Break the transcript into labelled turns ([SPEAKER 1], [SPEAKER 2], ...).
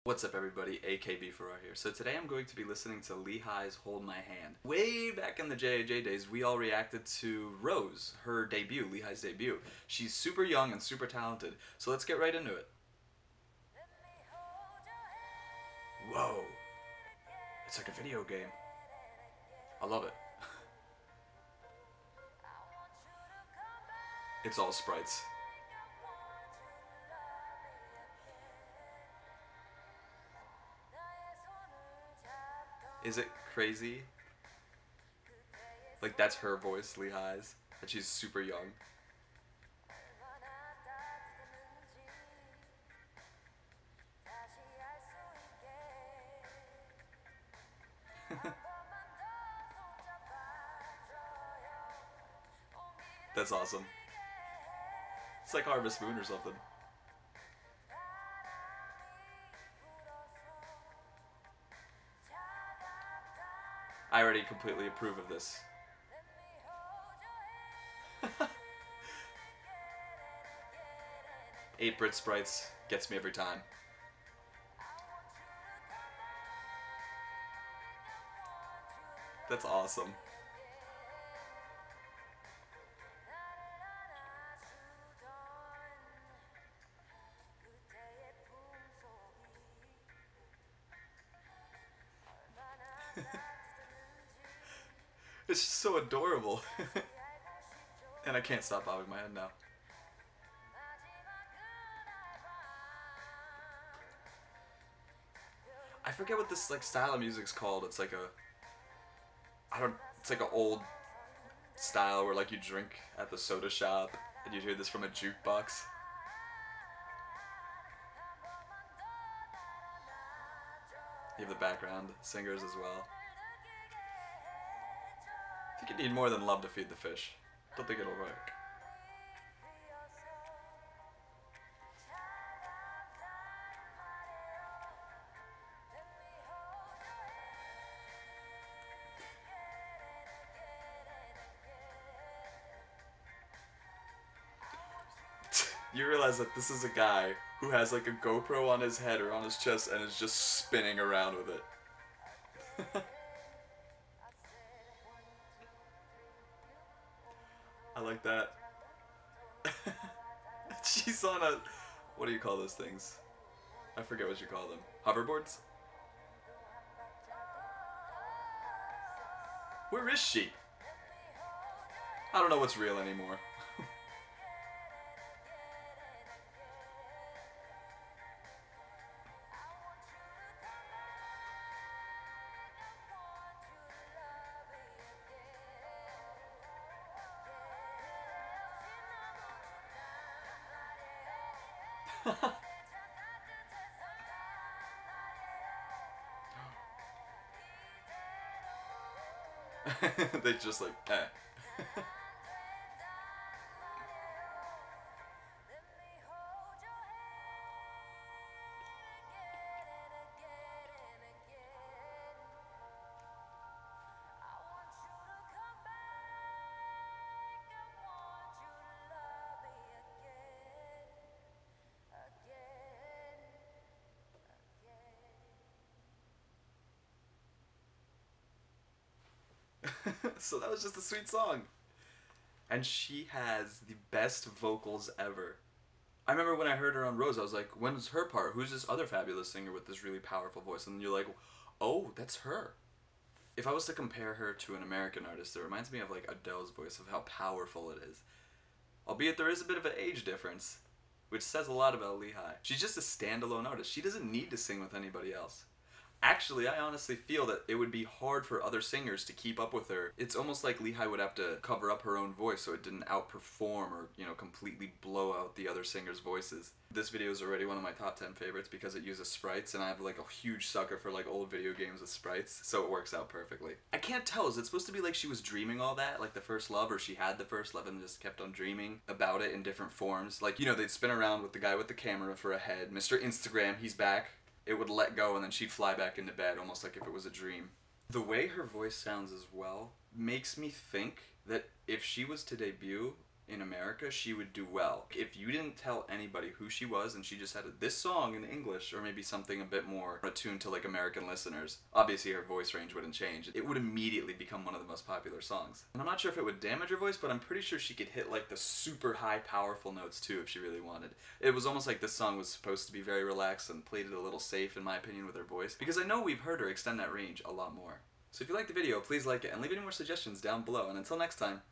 [SPEAKER 1] What's up everybody, AKB Farrar here. So today I'm going to be listening to Lehi's Hold My Hand. Way back in the JAJ days, we all reacted to Rose, her debut, Lehi's debut. She's super young and super talented, so let's get right into it. Whoa, it's like a video game. I love it. It's all sprites. Is it crazy? Like, that's her voice, Lehi's, and she's super young. That's awesome. It's like Harvest Moon or something. I already completely approve of this. 8-bit sprites gets me every time. That's awesome. It's just so adorable. And I can't stop bobbing my head now. I forget what this like style of music's called. It's like it's like an old style where like you drink at the soda shop and you hear this from a jukebox. You have the background singers as well. I think you need more than love to feed the fish. Don't think it'll work. You realize that this is a guy who has like a GoPro on his head or on his chest and is just spinning around with it. I like that. She's on a... What do you call those things? I forget what you call them. Hoverboards? Where is she? I don't know what's real anymore. They just like, eh. So that was just a sweet song. And she has the best vocals ever. I remember when I heard her on Rose, I was like, when's her part? Who's this other fabulous singer with this really powerful voice? And you're like, oh, that's her. If I was to compare her to an American artist, it reminds me of like Adele's voice, of how powerful it is. Albeit there is a bit of an age difference, which says a lot about Lehi. She's just a standalone artist. She doesn't need to sing with anybody else. Actually, I honestly feel that it would be hard for other singers to keep up with her. It's almost like Lehi would have to cover up her own voice so it didn't outperform or, you know, completely blow out the other singers' voices. This video is already one of my top 10 favorites because it uses sprites, and I have like a huge sucker for like old video games with sprites, so it works out perfectly. I can't tell, is it supposed to be like she was dreaming all that, like the first love, or she had the first love and just kept on dreaming about it in different forms? Like, you know, they'd spin around with the guy with the camera for a head. Mr. Instagram, he's back. It would let go and then she'd fly back into bed, almost like if it was a dream. The way her voice sounds as well makes me think that if she was to debut in America, she would do well. If you didn't tell anybody who she was and she just had this song in English, or maybe something a bit more attuned to like American listeners, obviously her voice range wouldn't change. It would immediately become one of the most popular songs. And I'm not sure if it would damage her voice, but I'm pretty sure she could hit like the super high powerful notes too if she really wanted. It was almost like this song was supposed to be very relaxed and played it a little safe in my opinion with her voice, because I know we've heard her extend that range a lot more. So if you liked the video, please like it and leave any more suggestions down below, and until next time,